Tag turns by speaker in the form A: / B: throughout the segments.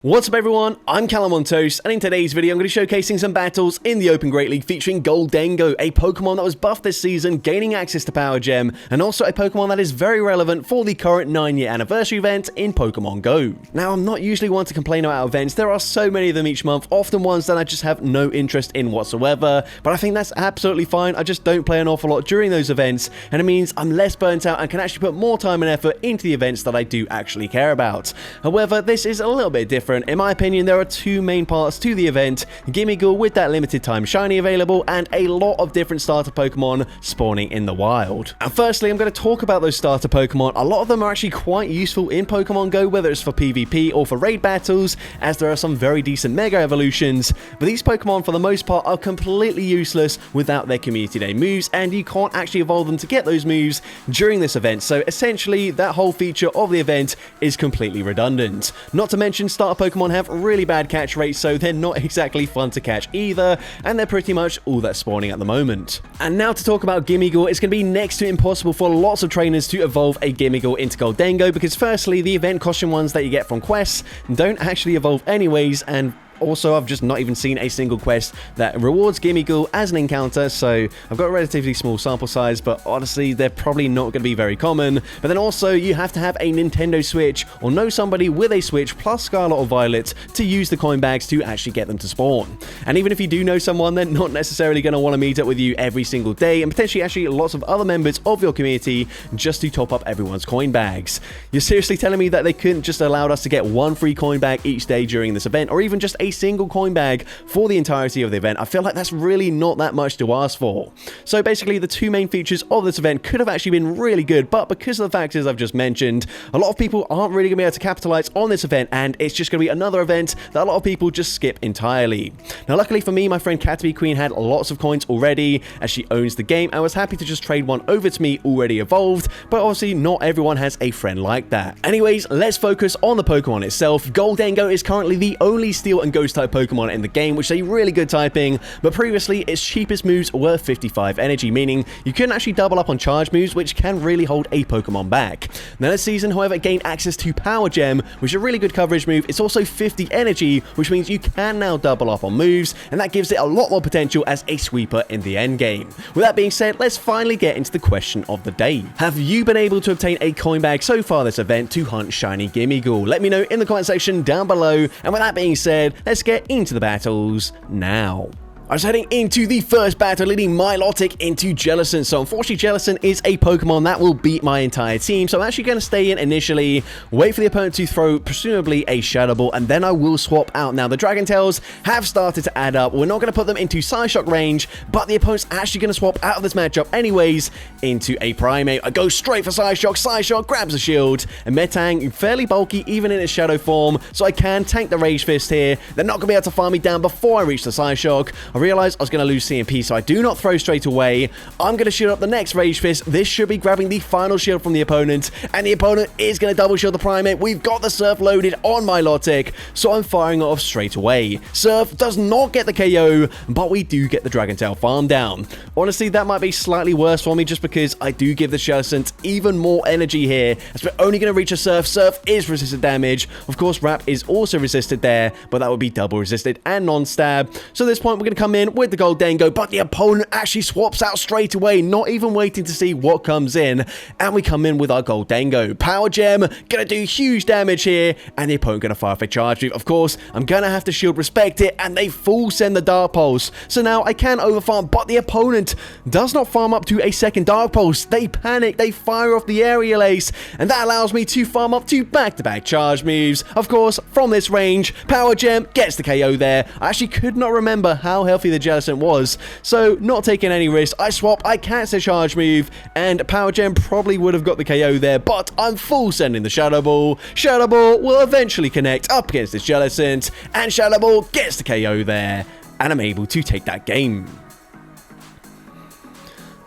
A: What's up everyone, I'm CallumOnToast, and in today's video I'm going to be showcasing some battles in the Open Great League featuring Gholdengo, a Pokemon that was buffed this season, gaining access to Power Gem, and also a Pokemon that is very relevant for the current 9-year anniversary event in Pokemon Go. Now, I'm not usually one to complain about events, there are so many of them each month, often ones that I just have no interest in whatsoever, but I think that's absolutely fine. I just don't play an awful lot during those events, and it means I'm less burnt out and can actually put more time and effort into the events that I do actually care about. However, this is a little bit different. In my opinion, there are two main parts to the event: Gholdengo with that limited time shiny available, and a lot of different starter Pokemon spawning in the wild. And firstly, I'm going to talk about those starter Pokemon. A lot of them are actually quite useful in Pokemon Go, whether it's for PvP or for raid battles, as there are some very decent Mega Evolutions, but these Pokemon for the most part are completely useless without their Community Day moves, and you can't actually evolve them to get those moves during this event, so essentially that whole feature of the event is completely redundant. Not to mention, starter Pokemon have really bad catch rates, so they're not exactly fun to catch either, and they're pretty much all that's spawning at the moment. And now to talk about Gholdengo, it's going to be next to impossible for lots of trainers to evolve a Gholdengo into Gholdengo, because firstly, the event costume ones that you get from quests don't actually evolve anyways, and also, I've just not even seen a single quest that rewards Gholdengo as an encounter, so I've got a relatively small sample size, but honestly, they're probably not going to be very common. But then also, you have to have a Nintendo Switch or know somebody with a Switch plus Scarlet or Violet to use the coin bags to actually get them to spawn. And even if you do know someone, they're not necessarily going to want to meet up with you every single day, and potentially actually lots of other members of your community just to top up everyone's coin bags. You're seriously telling me that they couldn't just allow us to get one free coin bag each day during this event, or even just a single coin bag for the entirety of the event? I feel like that's really not that much to ask for. So basically, the two main features of this event could have actually been really good, but because of the factors I've just mentioned, a lot of people aren't really going to be able to capitalize on this event, and it's just going to be another event that a lot of people just skip entirely. Now, luckily for me, my friend Caterpie Queen had lots of coins already, as she owns the game, and was happy to just trade one over to me already evolved, but obviously not everyone has a friend like that. Anyways, let's focus on the Pokemon itself. Gholdengo is currently the only Steel and Ghost type Pokemon in the game, which is a really good typing, but previously its cheapest moves were 55 energy, meaning you couldn't actually double up on charge moves, which can really hold a Pokemon back. Now this season, however, it gained access to Power Gem, which is a really good coverage move. It's also 50 energy, which means you can now double up on moves, and that gives it a lot more potential as a sweeper in the end game. With that being said, let's finally get into the question of the day. Have you been able to obtain a coin bag so far this event to hunt shiny Gholdengo? Let me know in the comment section down below, and with that being said, let's get into the battles now. I was heading into the first battle, leading Milotic into Jellicent. So unfortunately, Jellicent is a Pokemon that will beat my entire team. So I'm actually going to stay in initially, wait for the opponent to throw presumably a Shadow Ball, and then I will swap out. Now, the Dragon Tails have started to add up. We're not going to put them into Psyshock range, but the opponent's actually going to swap out of this matchup anyways into a Primate. I go straight for Psyshock. Psyshock grabs a shield, and Metang, fairly bulky even in its Shadow form, so I can tank the Rage Fist here. They're not going to be able to farm me down before I reach the Psyshock. I realized I was going to lose CMP, so I do not throw straight away. I'm going to shield up the next Rage Fist. This should be grabbing the final shield from the opponent, and the opponent is going to double shield the Primate. We've got the Surf loaded on Milotic, so I'm firing it off straight away. Surf does not get the KO, but we do get the Dragon Tail farm down. Honestly, that might be slightly worse for me, just because I do give the Jellicent even more energy here, as we're only going to reach a Surf. Surf is resisted damage. Of course, Wrap is also resisted there, but that would be double resisted and non-stab. So at this point, we're going to come in with the Gholdengo, but the opponent actually swaps out straight away, not even waiting to see what comes in, and we come in with our Gholdengo. Power Gem, gonna do huge damage here, and the opponent gonna fire off a charge move. Of course, I'm gonna have to shield respect it, and they full send the Dark Pulse, so now I can overfarm, but the opponent does not farm up to a second Dark Pulse. They panic, they fire off the Aerial Ace, and that allows me to farm up to back-to-back charge moves. Of course, from this range, Power Gem gets the KO there. I actually could not remember how healthy the Jellicent was, so not taking any risk. I swap, I cancel the charge move, and Power Gem probably would have got the KO there, but I'm full sending the Shadow Ball. Shadow Ball will eventually connect up against this Jellicent, and Shadow Ball gets the KO there, and I'm able to take that game.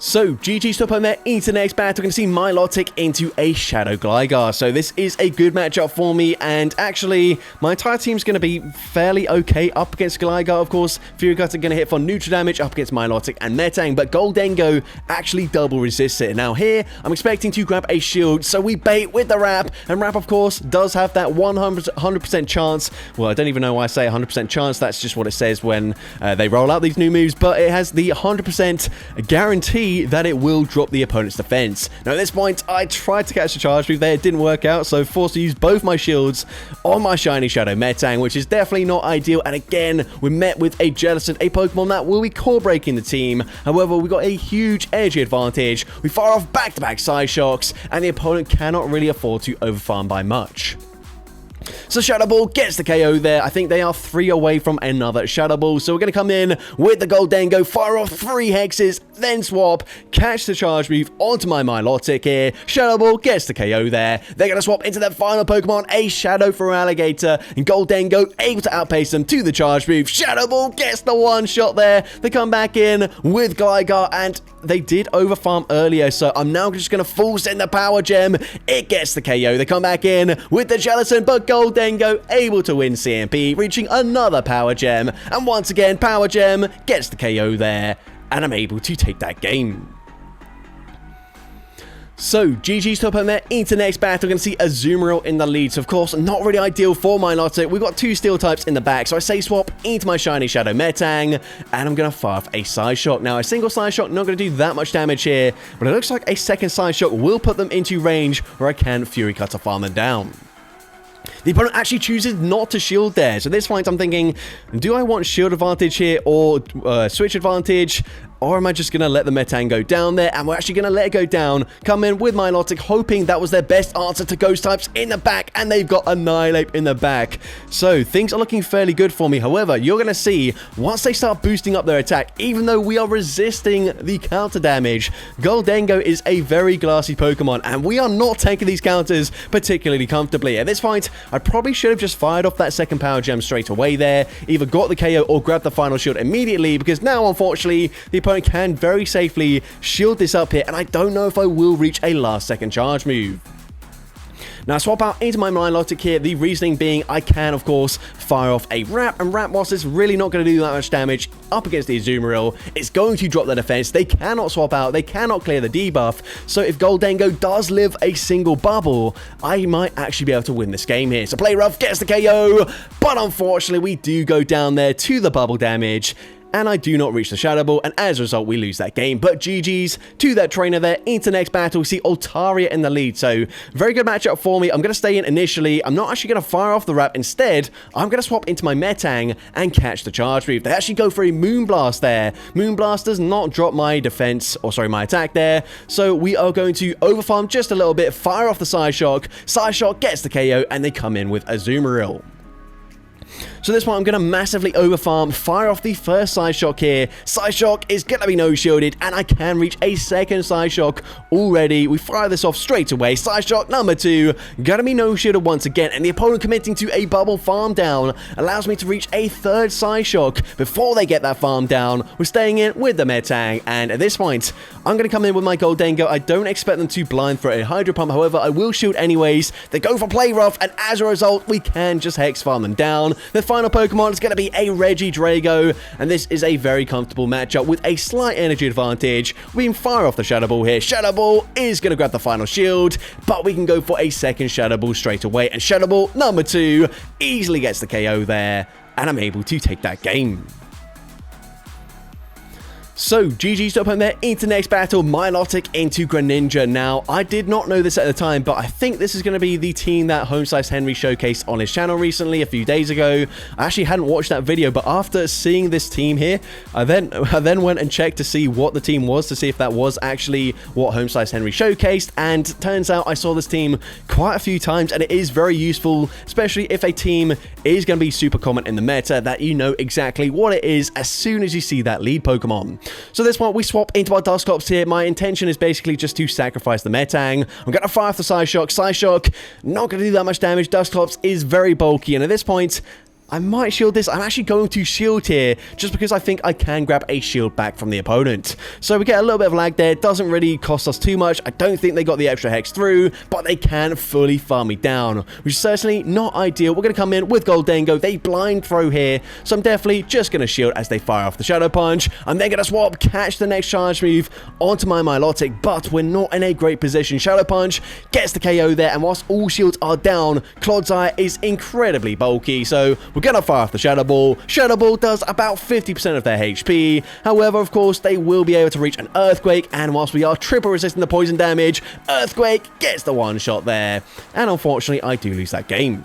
A: So, GG's to opponent there into the next battle. We're going to see Milotic into a Shadow Gligar. So this is a good matchup for me, and actually, my entire team's going to be fairly okay up against Gligar. Of course, Fury Cutter going to hit for neutral damage up against Milotic and Metang, but Gholdengo actually double resists it. Now here, I'm expecting to grab a shield, so we bait with the Wrap, and Wrap, of course, does have that 100% chance. Well, I don't even know why I say 100% chance. That's just what it says when they roll out these new moves, but it has the 100% guarantee that it will drop the opponent's defense. Now at this point, I tried to catch the charge move there, it didn't work out, so forced to use both my shields on my shiny Shadow Metang, which is definitely not ideal. And again, we're met with a Jellicent, a Pokemon that will be core breaking the team. However, we got a huge energy advantage. We fire off back-to-back Side Shocks, and the opponent cannot really afford to overfarm by much. So Shadow Ball gets the KO there. I think they are 3 away from another Shadow Ball. So we're going to come in with the Gholdengo, fire off 3 hexes, then swap, catch the charge move onto my Milotic here. Shadow Ball gets the KO there. They're going to swap into their final Pokemon, a Shadow for Alligator, and Gholdengo able to outpace them to the charge move. Shadow Ball gets the one shot there. They come back in with Gligar, and they did overfarm earlier, so I'm now just going to full send the Power Gem. It gets the KO. They come back in with the Jellicent, but Gholdengo able to win CMP, reaching another Power Gem, and once again, Power Gem gets the KO there, and I'm able to take that game. So, GG's to opponent there into next battle. We're going to see Azumarill in the lead. So, of course, not really ideal for Milotic. We've got 2 Steel types in the back. So, I say swap into my shiny Shadow Metang, and I'm going to fire off a Side Shock. Now, a single Side Shock not going to do that much damage here, but it looks like a second Side Shock will put them into range where I can Fury Cutter farm them down. The opponent actually chooses not to shield there. So this fight, I'm thinking, do I want shield advantage here or switch advantage? Or am I just going to let the Metang go down there? And we're actually going to let it go down. Come in with Milotic, hoping that was their best answer to Ghost types in the back. And they've got Annihilate in the back. So things are looking fairly good for me. However, you're going to see, once they start boosting up their attack, even though we are resisting the counter damage, Gholdengo is a very glassy Pokemon. And we are not taking these counters particularly comfortably. At this point, I probably should have just fired off that second Power Gem straight away there. Either got the KO or grabbed the final shield immediately. Because now, unfortunately, the opponent can very safely shield this up here, and I don't know if I will reach a last second charge move. Now, swap out into my Milotic here, the reasoning being I can, of course, fire off a Wrap, and Wrap, whilst it's really not going to do that much damage up against the Azumarill, it's going to drop their defense. They cannot swap out, they cannot clear the debuff, so if Gholdengo does live a single bubble, I might actually be able to win this game here. So Play Rough gets the KO, but unfortunately, we do go down there to the bubble damage, and I do not reach the Shadow Ball, and as a result, we lose that game. But GG's to that trainer there. Into next battle, we see Altaria in the lead. So, very good matchup for me. I'm going to stay in initially. I'm not actually going to fire off the Wrap. Instead, I'm going to swap into my Metang and catch the charge move. They actually go for a Moonblast there. Moonblast does not drop my defense, or sorry, my attack there. So, we are going to overfarm just a little bit, fire off the Side Shock. Side Shock gets the KO, and they come in with Azumarill. So this one, I'm going to massively overfarm, fire off the first Side Shock here. Side Shock is going to be no-shielded, and I can reach a second Side Shock already. We fire this off straight away. Side Shock number 2, going to be no-shielded once again, and the opponent committing to a bubble farm down allows me to reach a third Side Shock before they get that farm down. We're staying in with the Metang, and at this point, I'm going to come in with my Gholdengo. I don't expect them to blind throw a Hydro Pump, however, I will shield anyways. They go for Play Rough, and as a result, we can just Hex farm them down. The final Pokemon is going to be a Regidrago, and this is a very comfortable matchup with a slight energy advantage. We can fire off the Shadow Ball here. Shadow Ball is going to grab the final shield, but we can go for a second Shadow Ball straight away, and Shadow Ball number 2 easily gets the KO there, and I'm able to take that game. So, GG's to opponent there into next battle, Milotic into Greninja. Now, I did not know this at the time, but I think this is going to be the team that Homeslice Henry showcased on his channel recently, a few days ago. I actually hadn't watched that video, but after seeing this team here, I then went and checked to see what the team was, to see if that was actually what Homeslice Henry showcased, and turns out I saw this team quite a few times, and it is very useful, especially if a team is going to be super common in the meta, that you know exactly what it is as soon as you see that lead Pokemon. So this one, we swap into our Dusclops here. My intention is basically just to sacrifice the Metang. I'm going to fire off the Psyshock. Psyshock, not going to do that much damage. Dusclops is very bulky, and at this point, I might shield this. I'm actually going to shield here just because I think I can grab a shield back from the opponent. So we get a little bit of lag there. It doesn't really cost us too much. I don't think they got the extra hex through, but they can fully farm me down, which is certainly not ideal. We're going to come in with Gholdengo. They blind throw here, so I'm definitely just going to shield as they fire off the Shadow Punch. I'm then going to swap, catch the next charge move onto my Milotic, but we're not in a great position. Shadow Punch gets the KO there, and whilst all shields are down, Claude's Eye is incredibly bulky, so we're going to fire off the Shadow Ball. Shadow Ball does about 50% of their HP. However, of course, they will be able to reach an Earthquake, and whilst we are triple resisting the poison damage, Earthquake gets the one shot there, and unfortunately, I do lose that game.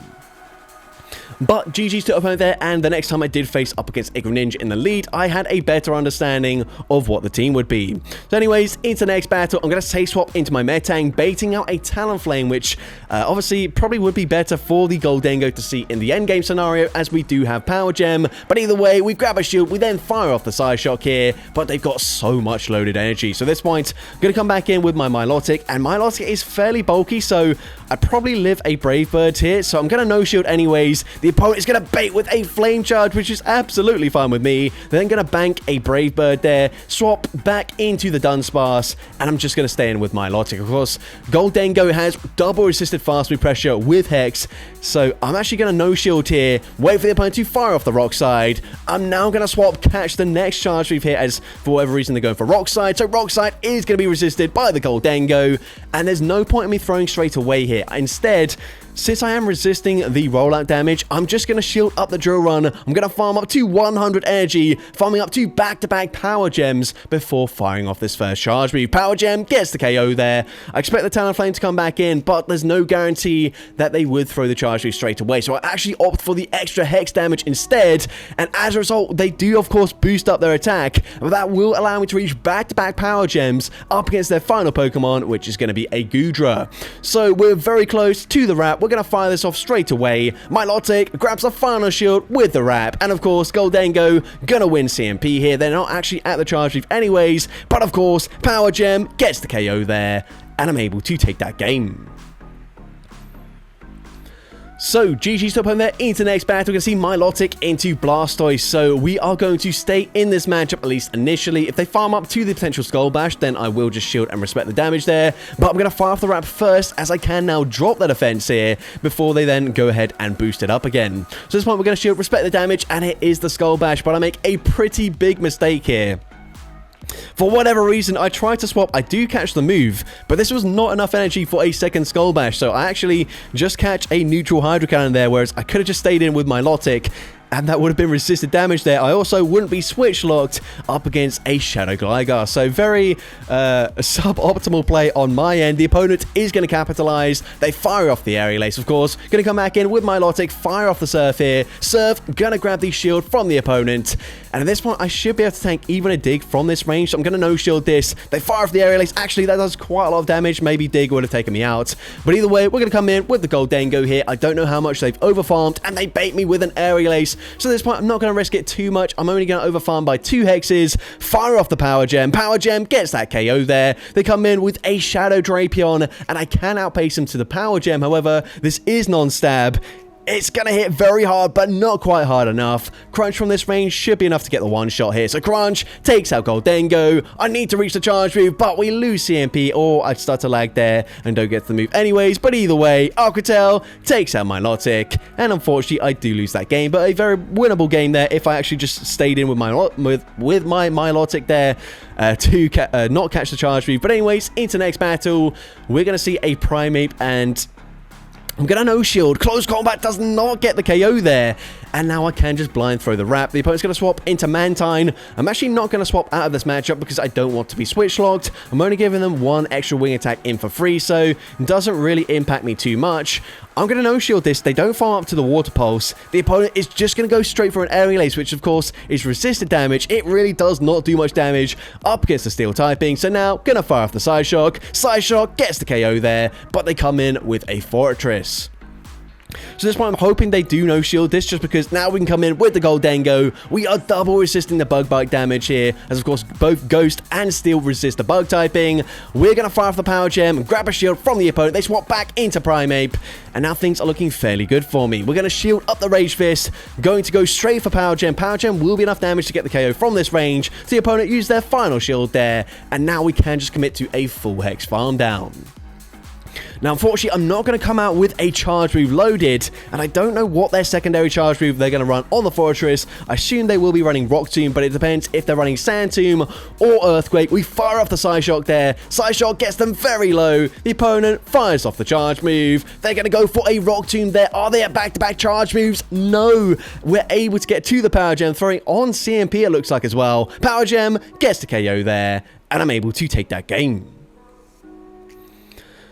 A: But GG's to opponent there, and the next time I did face up against a Greninja in the lead, I had a better understanding of what the team would be. So anyways, into the next battle, I'm going to safe swap into my Metang, baiting out a Talonflame, which obviously probably would be better for the Gholdengo to see in the endgame scenario, as we do have Power Gem. But either way, we grab a shield, we then fire off the Side Shock here, but they've got so much loaded energy. So at this point, I'm going to come back in with my Milotic, and Milotic is fairly bulky, so I probably live a Brave Bird here, so I'm going to no shield anyways. The opponent is going to bait with a Flame Charge, which is absolutely fine with me. They're then going to bank a Brave Bird there, swap back into the Dunsparce, and I'm just going to stay in with my Milotic. Of course, Gholdengo has double resisted fast move pressure with Hex, so I'm actually going to no shield here, wait for the opponent to fire off the Rock Side. I'm now going to swap, catch the next charge move here, as for whatever reason they're going for Rock Side, so Rock Side is going to be resisted by the Gholdengo, and there's no point in me throwing straight away here. Instead, since I am resisting the rollout damage, I'm just going to shield up the drill run. I'm going to farm up to 100 energy, farming up to back-to-back Power Gems before firing off this first charge move. Power Gem gets the KO there. I expect the Talonflame to come back in, but there's no guarantee that they would throw the charge move straight away. So I actually opt for the extra Hex damage instead, and as a result, they do, of course, boost up their attack, but that will allow me to reach back-to-back Power Gems up against their final Pokemon, which is going to be a Goodra. So we're very close to the wrap. We're going to fire this off straight away. Milotic grabs a final shield with the wrap, and of course Gholdengo gonna win CMP here. They're not actually at the charge move anyways, but of course Power Gem gets the KO there, and I'm able to take that game. So, GG's to opponent there into the next battle. We're going to see Milotic into Blastoise. So, we are going to stay in this matchup, at least initially. If they farm up to the potential Skull Bash, then I will just shield and respect the damage there. But I'm going to fire off the wrap first, as I can now drop the defense here before they then go ahead and boost it up again. So, at this point, we're going to shield, respect the damage, and it is the Skull Bash. But I make a pretty big mistake here. For whatever reason, I tried to swap. I do catch the move, but this was not enough energy for a second Skull Bash, so I actually just catch a neutral Hydro Cannon there, whereas I could have just stayed in with my Milotic, and that would have been resisted damage there. I also wouldn't be switch locked up against a Shadow Gligar. So very suboptimal play on my end. The opponent is going to capitalize. They fire off the Aerial Ace, of course. Going to come back in with my Milotic, fire off the Surf here. Surf going to grab the shield from the opponent. And at this point, I should be able to tank even a Dig from this range. So I'm going to no shield this. They fire off the Aerial Ace. Actually, that does quite a lot of damage. Maybe Dig would have taken me out. But either way, we're going to come in with the Gholdengo here. I don't know how much they've overfarmed, and they bait me with an Aerial Ace. So at this point, I'm not going to risk it too much. I'm only going to overfarm by 2 hexes, fire off the Power Gem. Power Gem gets that KO there. They come in with a Shadow Drapion, and I can outpace him to the Power Gem. However, this is non-stab. It's going to hit very hard, but not quite hard enough. Crunch from this range should be enough to get the one shot here. So Crunch takes out Gholdengo. I need to reach the charge move, but we lose CMP, or I'd start to lag there and don't get to the move anyways. But either way, Arquitel takes out Milotic, and unfortunately, I do lose that game. But a very winnable game there if I actually just stayed in with my Milotic there to not catch the charge move. But anyways, into the next battle, we're going to see a Primeape, and I'm going to no shield. Close combat does not get the KO there. And now I can just blind throw the wrap. The opponent's going to swap into Mantine. I'm actually not going to swap out of this matchup because I don't want to be switch locked. I'm only giving them 1 extra wing attack in for free, so it doesn't really impact me too much. I'm going to no shield this. They don't farm up to the Water Pulse. The opponent is just going to go straight for an Aerial Ace, which of course is resisted damage. It really does not do much damage up against the Steel typing. So now, going to fire off the Side Shock. Side Shock gets the KO there, but they come in with a Fortress. So this point, I'm hoping they do no shield this, just because now we can come in with the Gholdengo. We are double resisting the bug bite damage here, as of course both Ghost and Steel resist the bug typing. We're going to fire off the Power Gem, grab a shield from the opponent. They swap back into Primeape, and now things are looking fairly good for me. We're going to shield up the Rage Fist, going to go straight for Power Gem. Power Gem will be enough damage to get the KO from this range. So the opponent used their final shield there, and now we can just commit to a full Hex farm down. Now, unfortunately, I'm not going to come out with a charge move loaded, and I don't know what their secondary charge move they're going to run on the Fortress. I assume they will be running Rock Tomb, but it depends if they're running Sand Tomb or Earthquake. We fire off the Psyshock there. Psyshock gets them very low. The opponent fires off the charge move. They're going to go for a Rock Tomb there. Are they at back-to-back charge moves? No. We're able to get to the Power Gem, throwing on CMP, it looks like, as well. Power Gem gets the KO there, and I'm able to take that game.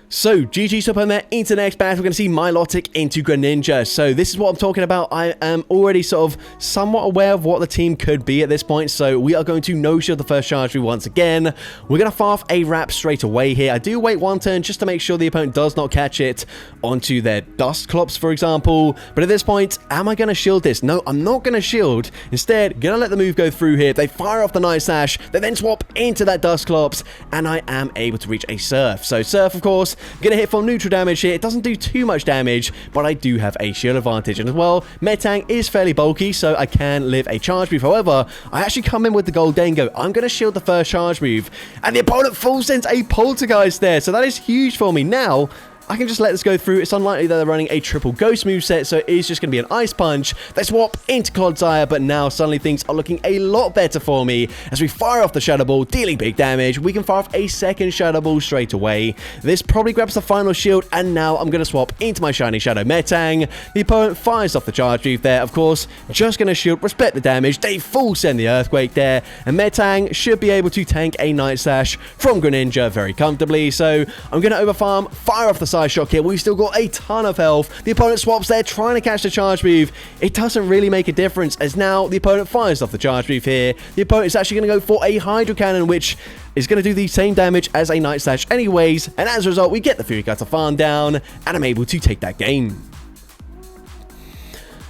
A: So, GG's up on there into the next battle. We're going to see Milotic into Greninja. So, this is what I'm talking about. I am already sort of somewhat aware of what the team could be at this point. So, we are going to no-shield the first charge move once again. We're going to fire off a wrap straight away here. I do wait one turn just to make sure the opponent does not catch it onto their Dust Clops, for example. But at this point, am I going to shield this? No, I'm not going to shield. Instead, going to let the move go through here. They fire off the Night Slash. They then swap into that Dust Clops, and I am able to reach a Surf. So, Surf, of course, gonna hit for neutral damage here. It doesn't do too much damage, but I do have a shield advantage. And as well, Metang is fairly bulky, so I can live a charge move. However, I actually come in with the Gholdengo. I'm gonna shield the first charge move, and the opponent full sends a Poltergeist there, so that is huge for me. Now, I can just let this go through. It's unlikely that they're running a triple Ghost moveset, so it is just going to be an Ice Punch. They swap into Clodsire, but now suddenly things are looking a lot better for me as we fire off the Shadow Ball, dealing big damage. We can fire off a second Shadow Ball straight away. This probably grabs the final shield, and now I'm going to swap into my Shiny Shadow Metang. The opponent fires off the charge move there, of course. Just going to shield, respect the damage. They full send the Earthquake there, and Metang should be able to tank a Night Slash from Greninja very comfortably. So I'm going to overfarm, fire off the Psyshock here. We've still got a ton of health. The opponent swaps there, trying to catch the charge move. It doesn't really make a difference, as now the opponent fires off the charge move here. The opponent is actually going to go for a Hydro Cannon, which is going to do the same damage as a Night Slash anyways, and as a result, we get the Fury Cutter farm down, and I'm able to take that game.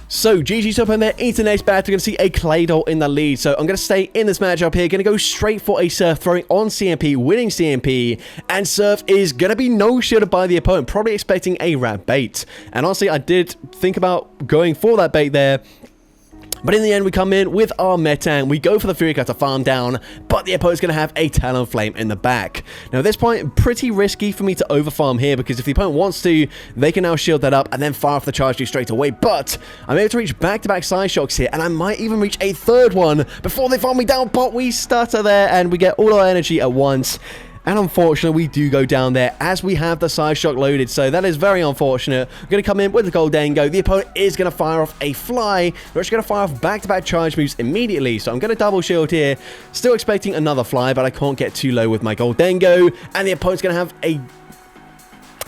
A: So, GG's up on there into the next battle. We're going to see a Claydol in the lead. So, I'm going to stay in this matchup here. Going to go straight for a Surf, throwing on CMP, winning CMP. And Surf is going to be no-shielded by the opponent, probably expecting a Rat Bait. And honestly, I did think about going for that bait there. But in the end, we come in with our Metang. We go for the Fury Cutter farm down, but the opponent's going to have a Talonflame in the back. Now, at this point, pretty risky for me to overfarm here, because if the opponent wants to, they can now shield that up and then fire off the charge move straight away. But I'm able to reach back-to-back Psyshocks here, and I might even reach a third one before they farm me down, but we stutter there, and we get all our energy at once. And unfortunately, we do go down there as we have the Psyshock loaded. So that is very unfortunate. I'm going to come in with the Gholdengo. The opponent is going to fire off a Fly. We're actually going to fire off back-to-back charge moves immediately. So I'm going to double shield here. Still expecting another Fly, but I can't get too low with my Gholdengo. And the opponent's going to have a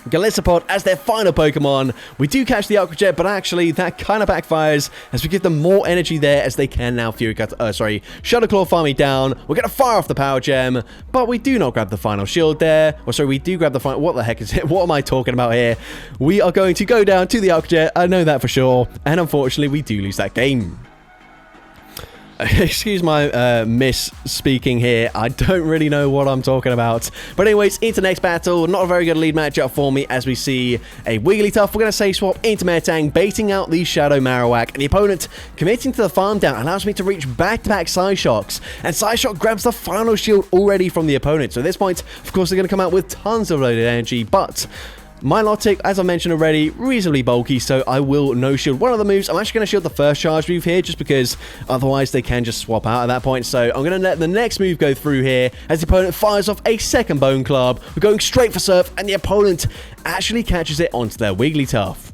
A: Galissapod as their final Pokemon. We do catch the Aqua Jet, but actually that kind of backfires as we give them more energy there, as they can now Shadow Claw farm me down. We're going to fire off the Power Gem, but we do not grab the final shield there. Or sorry, we do grab the final... What the heck is it? What am I talking about here? We are going to go down to the Aqua Jet. I know that for sure. And unfortunately, we do lose that game. Excuse my misspeaking here. I don't really know what I'm talking about. But anyways, into the next battle. Not a very good lead matchup for me, as we see a Wigglytuff. We're going to say swap into Metang, baiting out the Shadow Marowak. And the opponent committing to the farm down allows me to reach back-to-back Psyshocks. And Psyshock grabs the final shield already from the opponent. So at this point, of course, they're going to come out with tons of loaded energy. But Milotic, as I mentioned already, reasonably bulky, so I will no-shield one of the moves. I'm actually going to shield the first charge move here, just because otherwise they can just swap out at that point. So I'm going to let the next move go through here, as the opponent fires off a second Bone Club. We're going straight for Surf, and the opponent actually catches it onto their Wigglytuff.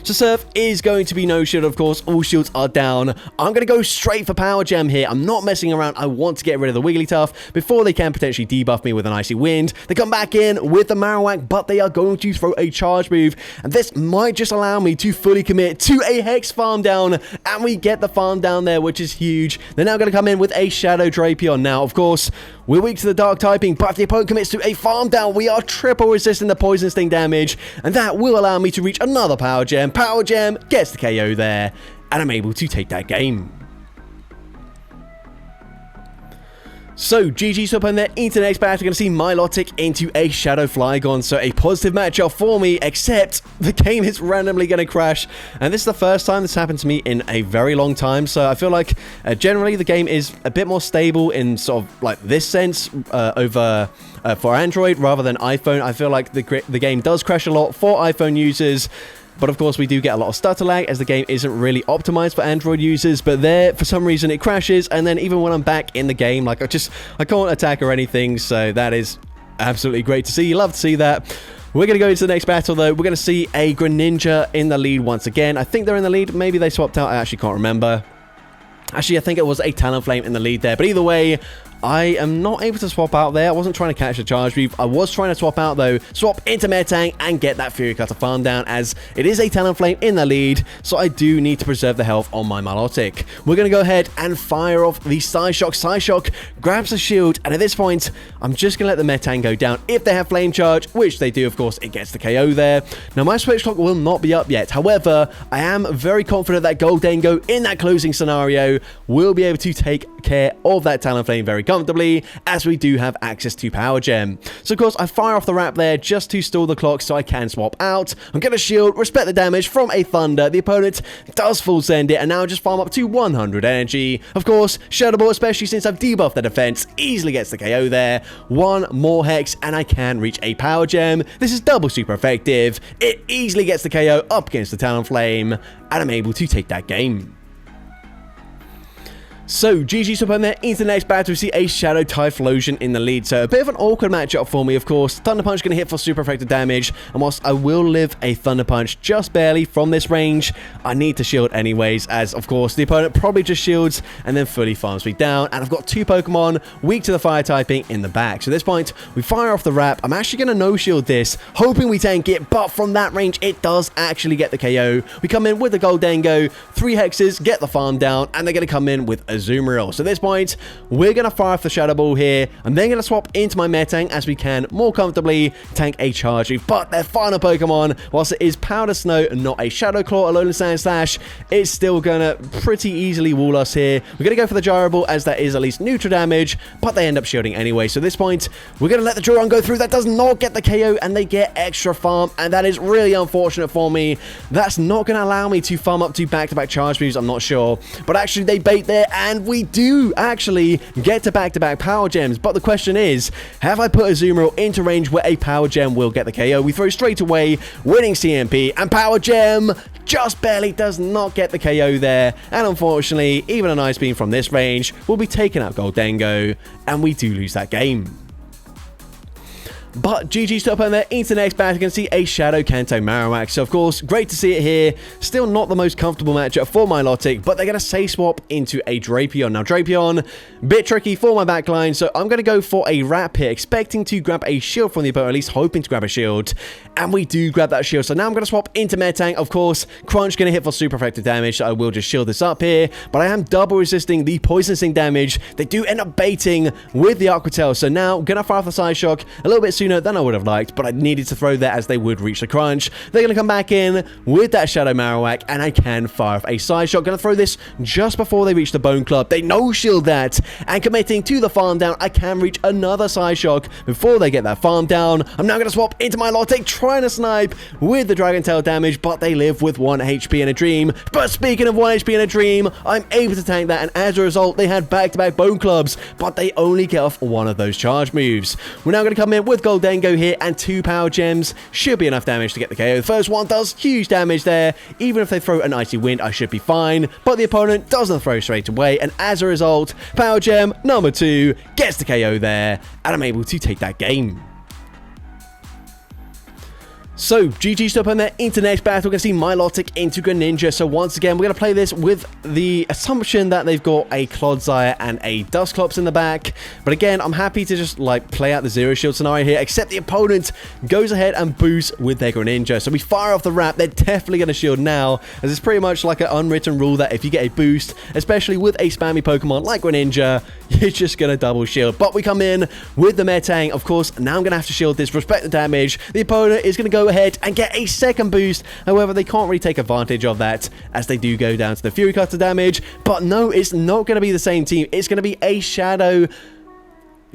A: So Surf is going to be no shield, of course. All shields are down. I'm going to go straight for Power Gem here. I'm not messing around. I want to get rid of the Wigglytuff before they can potentially debuff me with an Icy Wind. They come back in with the Marowak, but they are going to throw a charge move. And this might just allow me to fully commit to a Hex farm down. And we get the farm down there, which is huge. They're now going to come in with a Shadow Drapion. Now, of course, we're weak to the dark typing, but if the opponent commits to a farm down, we are triple resisting the Poison Sting damage, and that will allow me to reach another Power Gem. Power Gem gets the KO there, and I'm able to take that game. So, GG to open there into the next battle. We're going to see Milotic into a Shadow Flygon. So, a positive matchup for me, except the game is randomly going to crash. And this is the first time this happened to me in a very long time. So, I feel like generally the game is a bit more stable in sort of like this sense over for Android rather than iPhone. I feel like the game does crash a lot for iPhone users. But of course, we do get a lot of stutter lag as the game isn't really optimized for Android users. But there, for some reason, it crashes. And then even when I'm back in the game, like I can't attack or anything. So that is absolutely great to see. You love to see that. We're going to go into the next battle, though. We're going to see a Greninja in the lead once again. I think they're in the lead. Maybe they swapped out. I actually can't remember. Actually, I think it was a Talonflame in the lead there. But either way, I am not able to swap out there. I wasn't trying to catch the charge move. I was trying to swap out, though. Swap into Metang and get that Fury Cutter farm down, as it is a Talonflame in the lead. So I do need to preserve the health on my Milotic. We're going to go ahead and fire off the Psyshock. Psyshock grabs a shield. And at this point, I'm just going to let the Metang go down. If they have Flame Charge, which they do, of course, it gets the KO there. Now, my Switch Clock will not be up yet. However, I am very confident that Gholdengo in that closing scenario will be able to take care of that Talonflame very comfortably, as we do have access to Power Gem. So of course I fire off the wrap there just to stall the clock so I can swap out. I'm going to shield, respect the damage from a Thunder. The opponent does full send it, and now just farm up to 100 energy. Of course, Shadow Ball, especially since I've debuffed the defense, easily gets the KO there. One more Hex and I can reach a Power Gem. This is double super effective. It easily gets the KO up against the Talonflame, and I'm able to take that game. So, GG to open there into the next battle. We see a Shadow Typhlosion in the lead. So, a bit of an awkward matchup for me, of course. Thunder Punch going to hit for super effective damage. And whilst I will live a Thunder Punch just barely from this range, I need to shield anyways, as, of course, the opponent probably just shields and then fully farms me down. And I've got two Pokemon weak to the fire typing in the back. So, at this point, we fire off the wrap. I'm actually going to no-shield this, hoping we tank it. But from that range, it does actually get the KO. We come in with the Gholdengo, 3 Hexes, get the farm down, and they're going to come in with a Azumarill. So at this point, we're going to fire off the Shadow Ball here. I'm then going to swap into my Metang as we can more comfortably tank a Charge Move. But their final Pokemon, whilst it is Powder Snow and not a Shadow Claw, Alolan Sandslash, it's still going to pretty easily wall us here. We're going to go for the Gyro Ball as that is at least neutral damage, but they end up shielding anyway. So at this point, we're going to let the Duron go through. That does not get the KO and they get extra farm, and that is really unfortunate for me. That's not going to allow me to farm up to back-to-back Charge Moves, I'm not sure. But actually, they bait there, and we do actually get to back-to-back Power Gems. But the question is, have I put Azumarill into range where a Power Gem will get the KO? We throw straight away, winning CMP, and Power Gem just barely does not get the KO there. And unfortunately, even an Ice Beam from this range will be taking out Gholdengo, and we do lose that game. But GG's top there into the next battle. You can see a Shadow Kanto Marowak. So, of course, great to see it here. Still not the most comfortable matchup for Milotic, but they're going to say swap into a Drapion. Now, Drapion, bit tricky for my backline, so I'm going to go for a Wrap here, expecting to grab a shield from the opponent, at least hoping to grab a shield. And we do grab that shield. So now I'm going to swap into Metang. Of course, Crunch going to hit for super effective damage, so I will just shield this up here. But I am double resisting the Poison Sting damage. They do end up baiting with the Aqua Tail. So now, going to fire off the Side Shock a little bit sooner than I would have liked, but I needed to throw that as they would reach the Crunch. They're going to come back in with that Shadow Marowak, and I can fire off a Side Shot. Going to throw this just before they reach the Bone Club. They no-shield that, and committing to the farm down, I can reach another Side Shock before they get that farm down. I'm now going to swap into my Milotic, trying to snipe with the Dragon Tail damage, but they live with 1 HP in a Dream. But speaking of 1 HP in a Dream, I'm able to tank that, and as a result, they had back-to-back Bone Clubs, but they only get off one of those charge moves. We're now going to come in with Gholdengo here, and 2 Power Gems should be enough damage to get the KO. The first one does huge damage there. Even if they throw an Icy Wind, I should be fine, but the opponent doesn't throw straight away, and as a result, Power Gem number 2 gets the KO there, and I'm able to take that game. So, GG's up on there into next battle. We're going to see Milotic into Greninja. So, once again, we're going to play this with the assumption that they've got a Clodsire and a Dusclops in the back. But again, I'm happy to just, like, play out the Zero Shield scenario here, except the opponent goes ahead and boosts with their Greninja. So, we fire off the wrap. They're definitely going to shield now, as it's pretty much like an unwritten rule that if you get a boost, especially with a spammy Pokemon like Greninja, you're just going to double shield. But we come in with the Metang. Of course, now I'm going to have to shield this, respect the damage. The opponent is going to go ahead and get a second boost. However, they can't really take advantage of that as they do go down to the Fury Cutter damage. But no, it's not going to be the same team. It's going to be a Shadow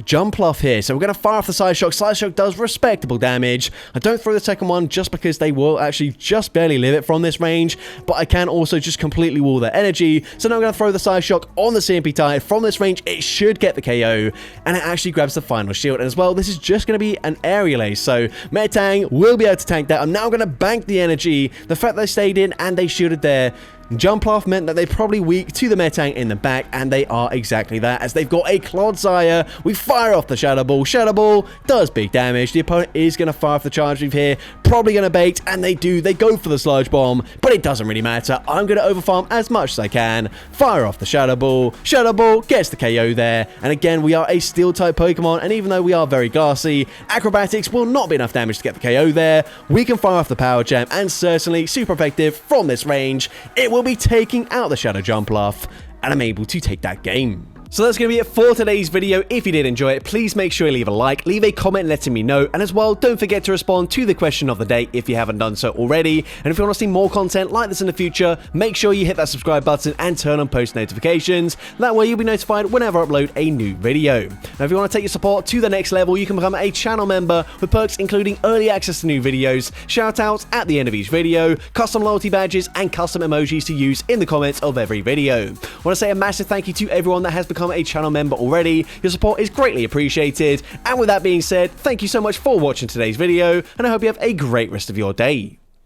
A: Jumpluff here. So we're going to fire off the Side Shock. Side Shock does respectable damage. I don't throw the second one just because they will actually just barely live it from this range, but I can also just completely wall their energy. So now I'm going to throw the Side Shock on the CMP Tide. From this range, it should get the KO, and it actually grabs the final shield. And as well, this is just going to be an Aerial Ace, so Metang will be able to tank that. I'm now going to bank the energy. The fact they stayed in and they shielded there, Jumpluff meant that they're probably weak to the Metang in the back, and they are exactly that, as they've got a Clodsire. We fire off the Shadow Ball. Shadow Ball does big damage. The opponent is going to fire off the Charge Move here, probably going to bait, and they do. They go for the Sludge Bomb, but it doesn't really matter. I'm going to overfarm as much as I can. Fire off the Shadow Ball. Shadow Ball gets the KO there, and again, we are a Steel-type Pokemon, and even though we are very glassy, Acrobatics will not be enough damage to get the KO there. We can fire off the Power Gem, and certainly super effective from this range. It will be taking out the Shadow Jumpluff, and I'm able to take that game. So that's going to be it for today's video. If you did enjoy it, please make sure you leave a like, leave a comment letting me know, and as well, don't forget to respond to the question of the day if you haven't done so already. And if you want to see more content like this in the future, make sure you hit that subscribe button and turn on post notifications. That way you'll be notified whenever I upload a new video. Now, if you want to take your support to the next level, you can become a channel member with perks including early access to new videos, shoutouts at the end of each video, custom loyalty badges, and custom emojis to use in the comments of every video. I want to say a massive thank you to everyone that has become a channel member already. Your support is greatly appreciated. And with that being said, thank you so much for watching today's video, and I hope you have a great rest of your day.